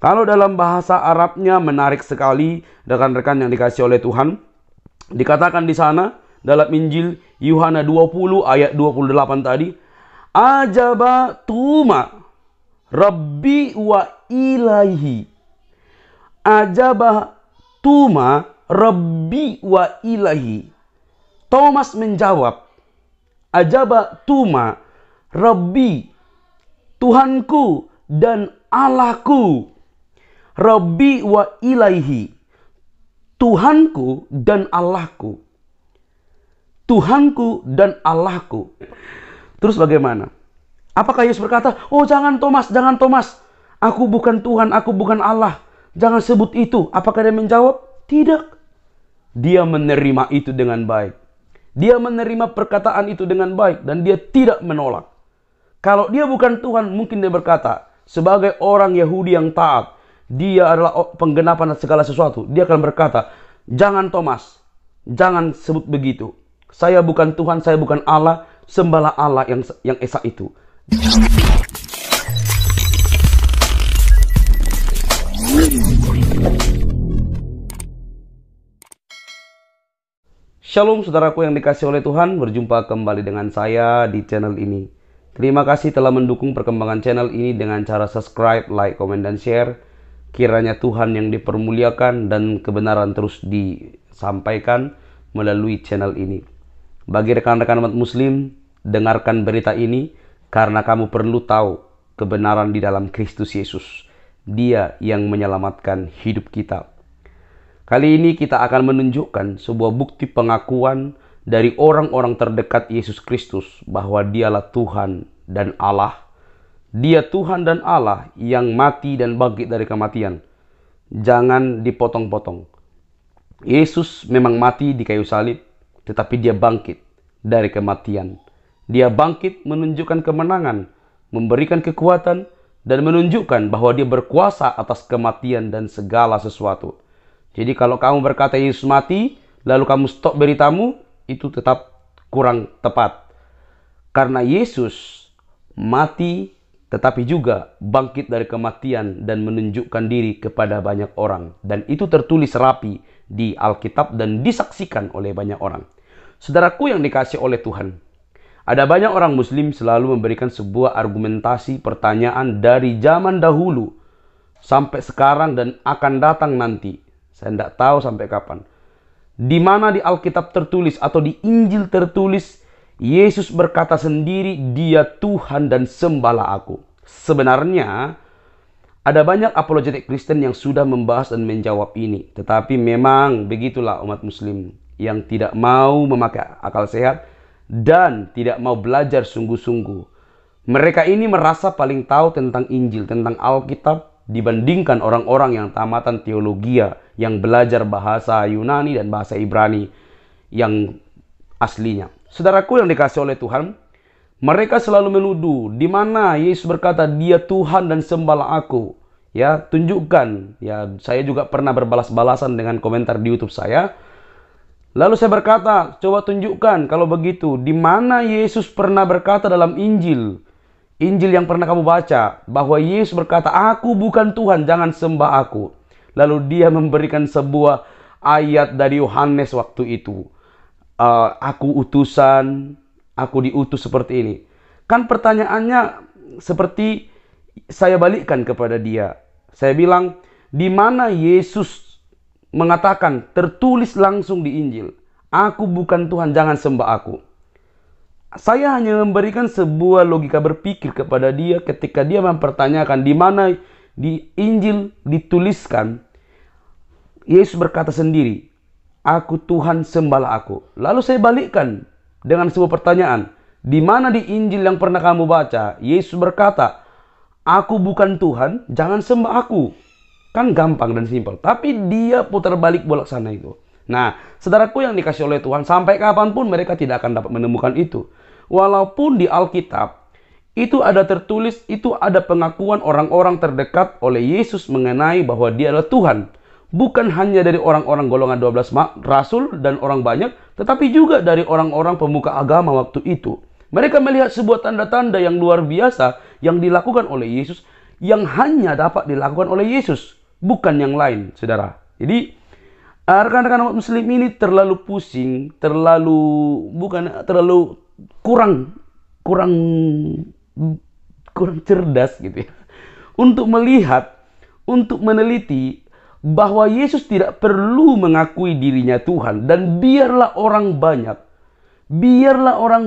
Kalau dalam bahasa Arabnya menarik sekali, rekan-rekan yang dikasih oleh Tuhan. Dikatakan di sana dalam Injil Yuhannes 20 ayat 28 tadi, ajaba tuma Rabbi wa ilaihi. Ajaba tuma Rabbi wa ilaihi. Thomas menjawab, ajaba tuma Rabbi, Tuhanku dan Allahku. Rabbi wa ilaihi, Tuhanku dan Allahku. Tuhanku dan Allahku. Terus bagaimana? Apakah Yesus berkata, oh jangan Thomas, jangan Thomas. Aku bukan Tuhan, aku bukan Allah. Jangan sebut itu. Apakah dia menjawab? Tidak. Dia menerima itu dengan baik. Dia menerima perkataan itu dengan baik. Dan dia tidak menolak. Kalau dia bukan Tuhan, mungkin dia berkata, sebagai orang Yahudi yang taat, dia adalah penggenapan segala sesuatu. Dia akan berkata, jangan Thomas, jangan sebut begitu. Saya bukan Tuhan, saya bukan Allah, sembahlah Allah yang esa itu. Shalom saudaraku yang dikasih oleh Tuhan, berjumpa kembali dengan saya di channel ini. Terima kasih telah mendukung perkembangan channel ini dengan cara subscribe, like, komen, dan share. Kiranya Tuhan yang dipermuliakan dan kebenaran terus disampaikan melalui channel ini. Bagi rekan-rekan umat muslim, dengarkan berita ini karena kamu perlu tahu kebenaran di dalam Kristus Yesus. Dia yang menyelamatkan hidup kita. Kali ini kita akan menunjukkan sebuah bukti pengakuan dari orang-orang terdekat Yesus Kristus bahwa dialah Tuhan dan Allah. Dia Tuhan dan Allah yang mati dan bangkit dari kematian. Jangan dipotong-potong. Yesus memang mati di kayu salib, tetapi dia bangkit dari kematian. Dia bangkit menunjukkan kemenangan, memberikan kekuatan, dan menunjukkan bahwa dia berkuasa atas kematian dan segala sesuatu. Jadi kalau kamu berkata Yesus mati, lalu kamu stop beritamu, itu tetap kurang tepat. Karena Yesus mati, tetapi juga bangkit dari kematian dan menunjukkan diri kepada banyak orang. Dan itu tertulis rapi di Alkitab dan disaksikan oleh banyak orang. Saudaraku yang dikasih oleh Tuhan, ada banyak orang muslim selalu memberikan sebuah argumentasi pertanyaan dari zaman dahulu sampai sekarang dan akan datang nanti. Saya tidak tahu sampai kapan. Di mana di Alkitab tertulis atau di Injil tertulis, Yesus berkata sendiri, dia Tuhan dan sembahlah aku. Sebenarnya, ada banyak apologetik Kristen yang sudah membahas dan menjawab ini. Tetapi memang begitulah umat muslim yang tidak mau memakai akal sehat dan tidak mau belajar sungguh-sungguh. Mereka ini merasa paling tahu tentang Injil, tentang Alkitab, dibandingkan orang-orang yang tamatan teologia, yang belajar bahasa Yunani dan bahasa Ibrani yang aslinya. Saudaraku yang dikasih oleh Tuhan, mereka selalu menuduh di mana Yesus berkata dia Tuhan dan sembahlah aku. Ya, tunjukkan. Ya, saya juga pernah berbalas-balasan dengan komentar di YouTube saya. Lalu saya berkata, coba tunjukkan kalau begitu di mana Yesus pernah berkata dalam Injil. Injil yang pernah kamu baca bahwa Yesus berkata, aku bukan Tuhan, jangan sembah aku. Lalu dia memberikan sebuah ayat dari Yohanes waktu itu. Aku utusan, aku diutus seperti ini. Kan pertanyaannya seperti saya balikkan kepada dia. Saya bilang, di mana Yesus mengatakan tertulis langsung di Injil, aku bukan Tuhan, jangan sembah aku. Saya hanya memberikan sebuah logika berpikir kepada dia ketika dia mempertanyakan di mana di Injil dituliskan Yesus berkata sendiri, aku Tuhan, sembahlah aku. Lalu saya balikkan dengan sebuah pertanyaan. Di mana di Injil yang pernah kamu baca, Yesus berkata, aku bukan Tuhan, jangan sembah aku. Kan gampang dan simpel. Tapi dia putar balik bolak sana itu. Nah, saudaraku yang dikasih oleh Tuhan, sampai kapanpun mereka tidak akan dapat menemukan itu. Walaupun di Alkitab, itu ada tertulis, itu ada pengakuan orang-orang terdekat oleh Yesus mengenai bahwa dia adalah Tuhan. Bukan hanya dari orang-orang golongan 12 rasul dan orang banyak, tetapi juga dari orang-orang pemuka agama waktu itu. Mereka melihat sebuah tanda-tanda yang luar biasa yang dilakukan oleh Yesus, yang hanya dapat dilakukan oleh Yesus, bukan yang lain, saudara. Jadi rekan-rekan umat muslim ini terlalu pusing, terlalu kurang cerdas gitu ya, untuk melihat, untuk meneliti bahwa Yesus tidak perlu mengakui dirinya Tuhan. Dan biarlah orang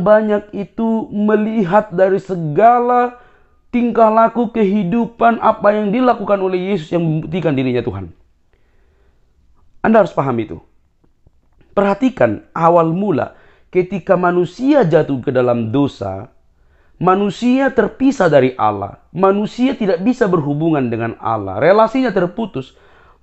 banyak itu melihat dari segala tingkah laku kehidupan apa yang dilakukan oleh Yesus yang membuktikan dirinya Tuhan. Anda harus paham itu. Perhatikan awal mula ketika manusia jatuh ke dalam dosa, manusia terpisah dari Allah, manusia tidak bisa berhubungan dengan Allah, relasinya terputus.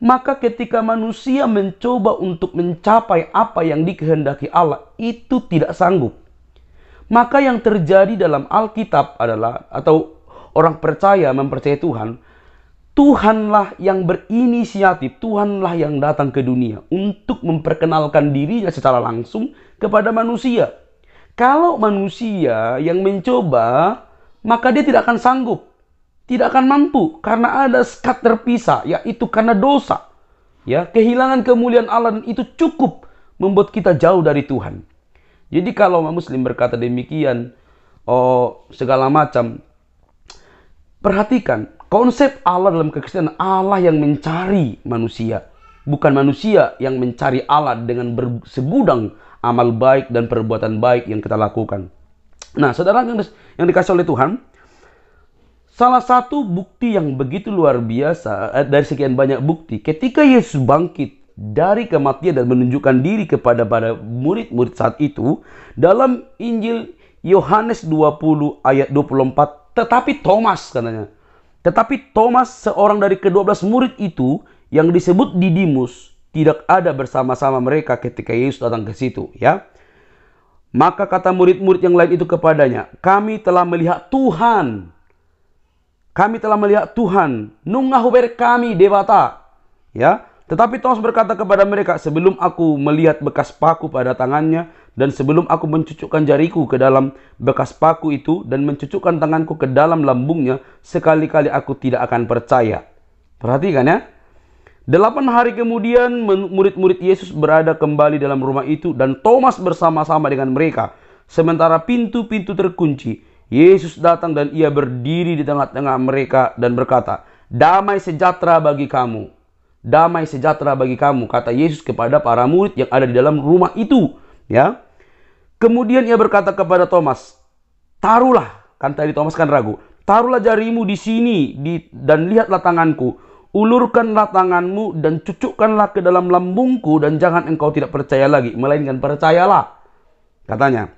Maka ketika manusia mencoba untuk mencapai apa yang dikehendaki Allah, itu tidak sanggup. Maka yang terjadi dalam Alkitab adalah, atau orang percaya mempercayai Tuhan, Tuhanlah yang berinisiatif, Tuhanlah yang datang ke dunia untuk memperkenalkan dirinya secara langsung kepada manusia. Kalau manusia yang mencoba, maka dia tidak akan sanggup, tidak akan mampu, karena ada sekat terpisah, yaitu karena dosa. Ya, kehilangan kemuliaan Allah, dan itu cukup membuat kita jauh dari Tuhan. Jadi kalau umat muslim berkata demikian, segala macam, perhatikan konsep Allah dalam kekristenan, Allah yang mencari manusia, bukan manusia yang mencari Allah dengan segudang amal baik dan perbuatan baik yang kita lakukan. Nah, saudara yang dikasih oleh Tuhan, salah satu bukti yang begitu luar biasa dari sekian banyak bukti, ketika Yesus bangkit dari kematian dan menunjukkan diri kepada murid-murid saat itu, dalam Injil Yohanes 20 ayat 24, tetapi Thomas katanya. Tetapi Thomas, seorang dari ke-12 murid itu, yang disebut Didimus, tidak ada bersama-sama mereka ketika Yesus datang ke situ, ya. Maka kata murid-murid yang lain itu kepadanya, kami telah melihat Tuhan. Kami telah melihat Tuhan. Nungahuber kami dewata. Ya. Tetapi Thomas berkata kepada mereka, sebelum aku melihat bekas paku pada tangannya, dan sebelum aku mencucukkan jariku ke dalam bekas paku itu, dan mencucukkan tanganku ke dalam lambungnya, sekali-kali aku tidak akan percaya. Perhatikan ya. 8 hari kemudian murid-murid Yesus berada kembali dalam rumah itu, dan Thomas bersama-sama dengan mereka. Sementara pintu-pintu terkunci, Yesus datang dan ia berdiri di tengah-tengah mereka dan berkata, damai sejahtera bagi kamu. Damai sejahtera bagi kamu, kata Yesus kepada para murid yang ada di dalam rumah itu. Ya. Kemudian ia berkata kepada Thomas, taruhlah, kan tadi Thomas kan ragu, taruhlah jarimu di sini dan lihatlah tanganku. Ulurkanlah tanganmu dan cucukkanlah ke dalam lambungku, dan jangan engkau tidak percaya lagi, melainkan percayalah. Katanya.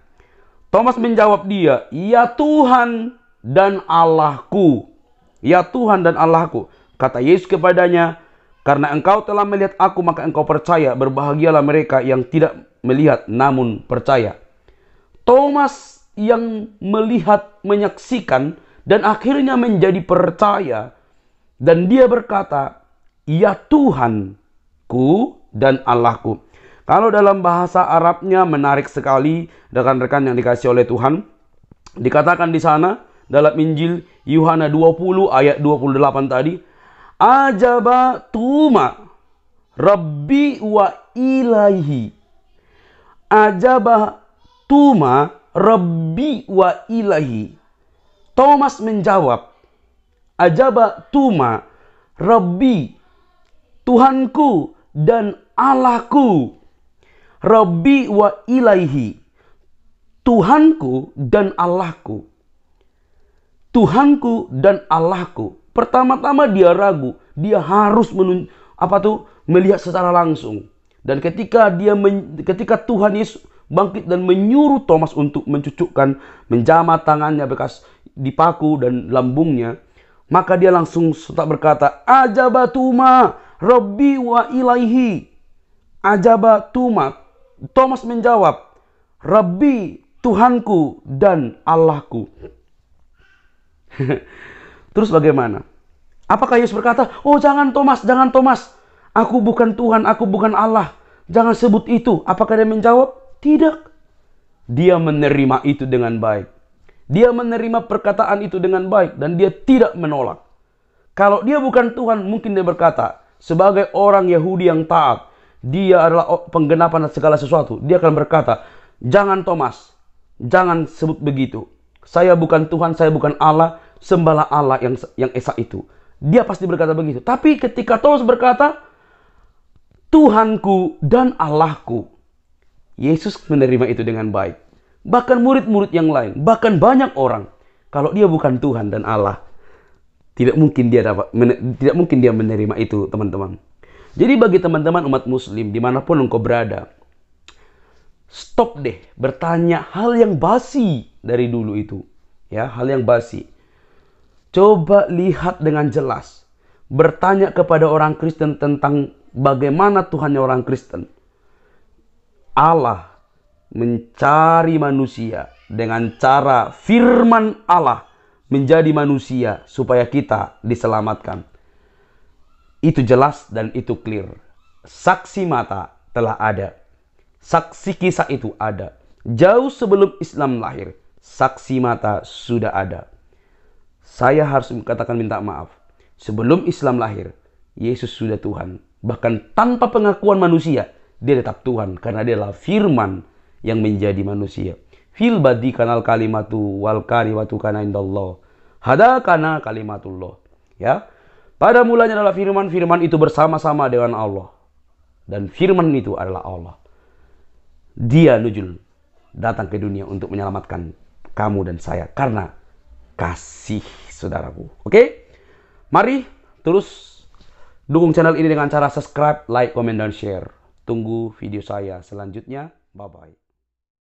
Thomas menjawab dia, ya Tuhan dan Allahku. Ya Tuhan dan Allahku. Kata Yesus kepadanya, karena engkau telah melihat aku, maka engkau percaya. Berbahagialah mereka yang tidak melihat namun percaya. Thomas yang melihat, menyaksikan, dan akhirnya menjadi percaya. Dan dia berkata, ya Tuhanku dan Allahku. Kalau dalam bahasa Arabnya menarik sekali, rekan-rekan yang dikasih oleh Tuhan. Dikatakan di sana, dalam Injil Yohanes 20 ayat 28 tadi, ajaba tuma Rabbi wa ilahi. Ajaba tuma Rabbi wa ilahi. Thomas menjawab, ajaba tuma Rabbi, Tuhanku dan Allahku. Rabbi wa ilahi, Tuhanku dan Allahku. Tuhanku dan Allahku. Pertama-tama dia ragu, dia harus melihat secara langsung. Dan ketika Tuhan Yesus bangkit dan menyuruh Thomas untuk mencucukkan, menjamah tangannya bekas dipaku dan lambungnya, maka dia langsung tetap berkata, ajabatuma Rabbi wa ilaihi. Ajabatuma. Thomas menjawab, Rabbi, Tuhanku dan Allahku. Terus bagaimana? Apakah Yesus berkata, oh jangan Thomas, aku bukan Tuhan, aku bukan Allah, jangan sebut itu. Apakah dia menjawab? Tidak. Dia menerima itu dengan baik. Dia menerima perkataan itu dengan baik, dan dia tidak menolak. Kalau dia bukan Tuhan, mungkin dia berkata, sebagai orang Yahudi yang taat, dia adalah penggenapan segala sesuatu. Dia akan berkata, jangan Thomas, jangan sebut begitu. Saya bukan Tuhan, saya bukan Allah, sembahlah Allah yang esa itu. Dia pasti berkata begitu. Tapi ketika Thomas berkata, Tuhanku dan Allahku, Yesus menerima itu dengan baik. Bahkan murid-murid yang lain, bahkan banyak orang, kalau dia bukan Tuhan dan Allah, tidak mungkin dia menerima itu, teman-teman. Jadi bagi teman-teman umat muslim dimanapun engkau berada, stop deh bertanya hal yang basi dari dulu itu. Ya, hal yang basi. Coba lihat dengan jelas. Bertanya kepada orang Kristen tentang bagaimana Tuhannya orang Kristen. Allah mencari manusia dengan cara firman Allah menjadi manusia supaya kita diselamatkan. Itu jelas dan itu clear. Saksi mata telah ada. Saksi kisah itu ada. Jauh sebelum Islam lahir, saksi mata sudah ada. Saya harus katakan minta maaf. Sebelum Islam lahir, Yesus sudah Tuhan. Bahkan tanpa pengakuan manusia, dia tetap Tuhan. Karena dia adalah firman yang menjadi manusia. Fil badi kanal kalimatu wal kalimatu kana indallah. Hada kana kalimatullah. Ya. Pada mulanya adalah firman, firman itu bersama-sama dengan Allah. Dan firman itu adalah Allah. Dia nuzul datang ke dunia untuk menyelamatkan kamu dan saya karena kasih, saudaraku. Oke? Mari terus dukung channel ini dengan cara subscribe, like, komen, dan share. Tunggu video saya selanjutnya. Bye-bye.